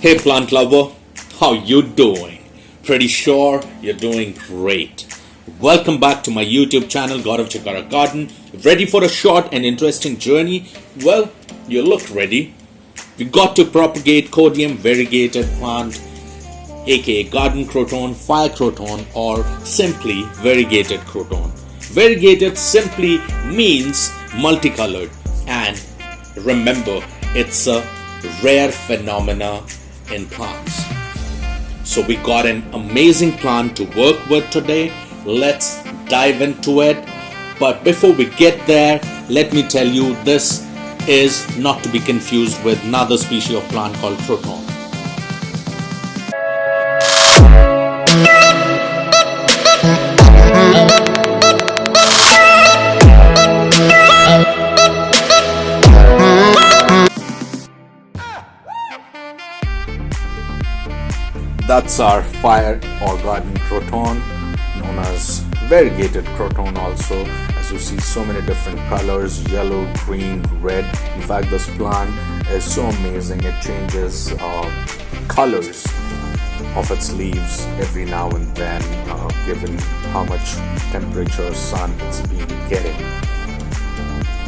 Hey plant lover, how you doing? Pretty sure you're doing great. Welcome back to my YouTube channel, God of Chikara Garden. Ready for a short and interesting journey? Well, you look ready. We got to propagate Codium variegated plant, aka garden croton, fire croton, or simply variegated croton. Variegated simply means multicolored, and remember, it's a rare phenomena in plants. So we got an amazing plant to work with today. Let's dive into it. But before we get there, let me tell you, this is not to be confused with another species of plant called Croton. That's our fire or garden croton, known as variegated croton also. As you see, so many different colors: yellow, green, red. In fact, this plant is so amazing. It changes colors of its leaves every now and then, given how much temperature, sun it's been getting.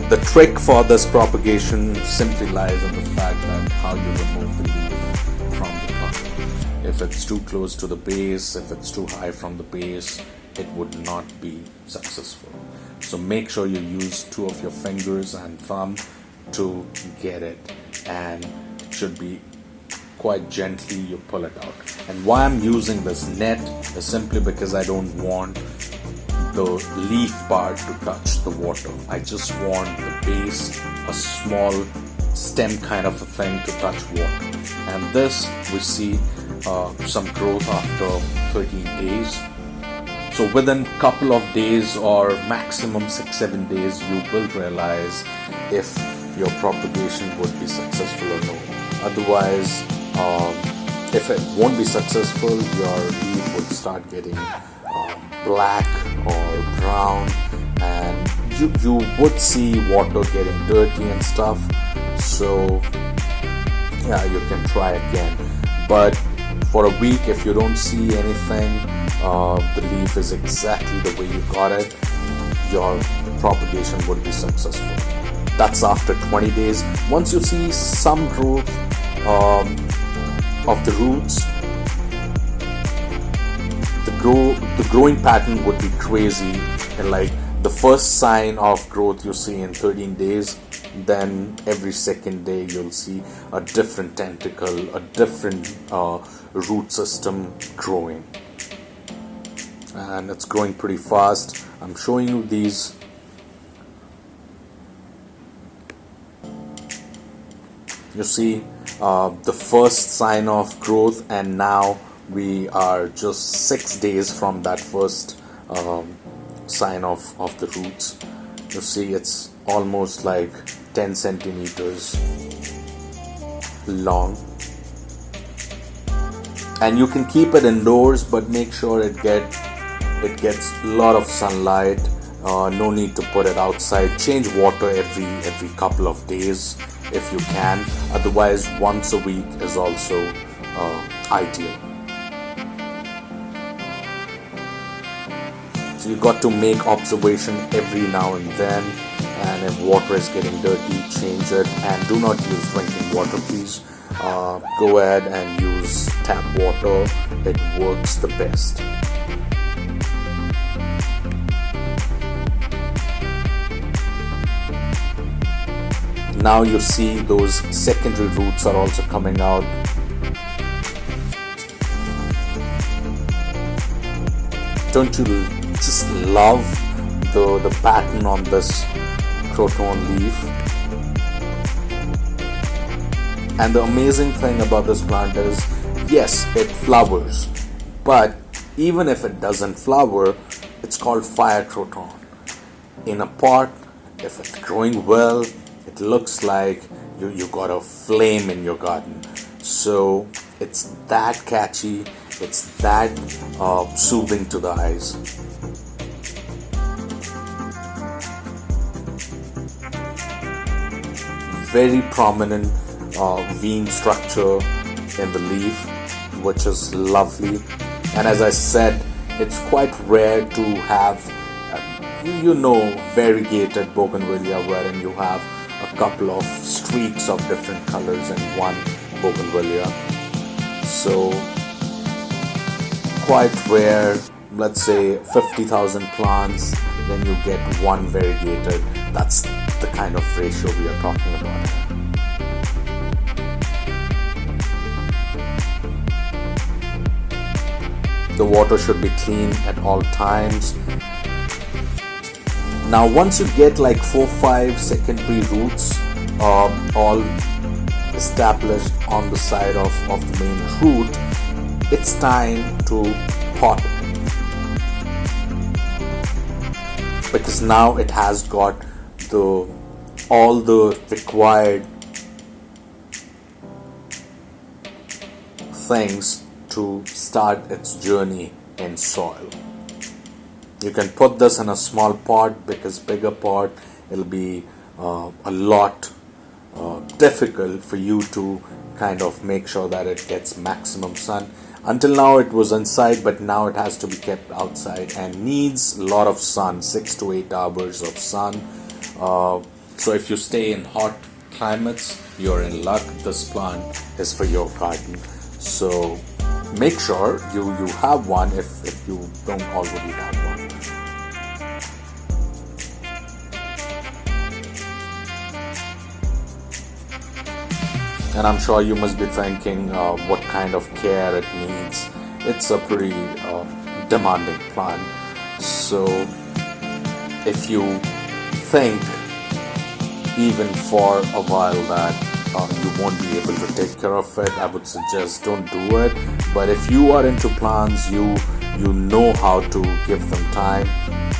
The trick for this propagation simply lies in the fact that how you remove the leaf from the plant. If it's too close to the base, if it's too high from the base, it would not be successful. So make sure you use two of your fingers and thumb to get it, and it should be quite gently you pull it out. And why I'm using this net is simply because I don't want the leaf part to touch the water. I just want the base, a small stem kind of a thing, to touch water. And this we see some growth after 13 days. So within a couple of days or maximum 6-7 days, you will realize if your propagation would be successful or no. Otherwise, if it won't be successful, your leaf would start getting black or brown, and you would see water getting dirty and stuff. So yeah, you can try again. But for a week, if you don't see anything, the leaf is exactly the way you got it, your propagation would be successful. That's after 20 days. Once you see some growth of the roots, the growing pattern would be crazy. And like the first sign of growth you see in 13 days, then every second day you'll see a different tentacle, a different root system growing, and it's growing pretty fast. I'm showing you these. You see the first sign of growth, and now we are just 6 days from that first sign of the roots. You see, it's almost like 10 centimeters long, and you can keep it indoors, but make sure it gets a lot of sunlight. No need to put it outside. Change water every couple of days if you can. Otherwise, once a week is also ideal. So you got to make observation every now and then, and if water is getting dirty, change it. And do not use drinking water, please. Go ahead and use tap water. It works the best. Now you see those secondary roots are also coming out. Don't you just love the pattern on this croton leaf? And the amazing thing about this plant is, yes, it flowers, but even if it doesn't flower, it's called fire croton. In a pot, if it's growing well, it looks like you got a flame in your garden. So it's that catchy, it's that soothing to the eyes. Very prominent vein structure, in the leaf, which is lovely. And as I said, it's quite rare to have variegated bougainvillea wherein you have a couple of streaks of different colors in one bougainvillea. So quite rare. Let's say 50,000 plants, then you get one variegated. That's the kind of ratio we are talking about. The water should be clean at all times. Now once you get like 4-5 secondary roots all established on the side of the main root, it's time to pot it, because now it has got all the required things to start its journey in soil. You can put this in a small pot, because bigger pot it'll be a lot difficult for you to kind of make sure that it gets maximum sun. Until now it was inside, but now it has to be kept outside and needs a lot of sun, 6 to 8 hours of sun. So if you stay in hot climates, you're in luck. This plant is for your garden. So make sure you have one if you don't already have one. And I'm sure you must be thinking what kind of care it needs. It's a pretty demanding plant. So if you think even for a while that you won't be able to take care of it, I would suggest don't do it. But if you are into plants, you know how to give them time,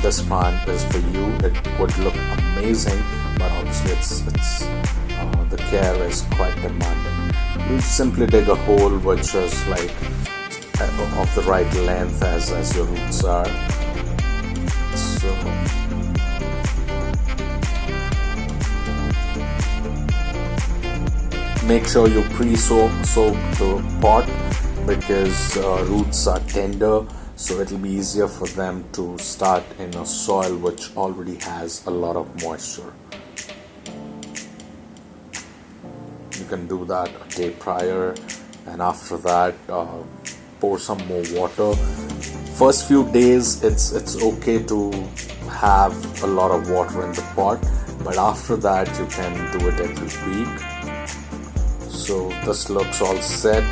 this plant is for you. It would look amazing, but obviously it's the care is quite demanding. You simply dig a hole which is like of the right length as your roots are. So make sure you pre-soak the pot, because roots are tender, so it'll be easier for them to start in a soil which already has a lot of moisture. You can do that a day prior, and after that pour some more water. First few days it's okay to have a lot of water in the pot, but after that you can do it every week. So this looks all set.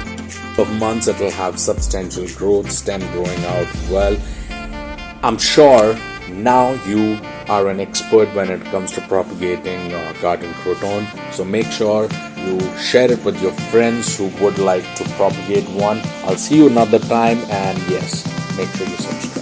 Of months it will have substantial growth, stem growing out well. I'm sure now you are an expert when it comes to propagating garden croton. So make sure you share it with your friends who would like to propagate one. I'll see you another time, and yes, make sure you subscribe.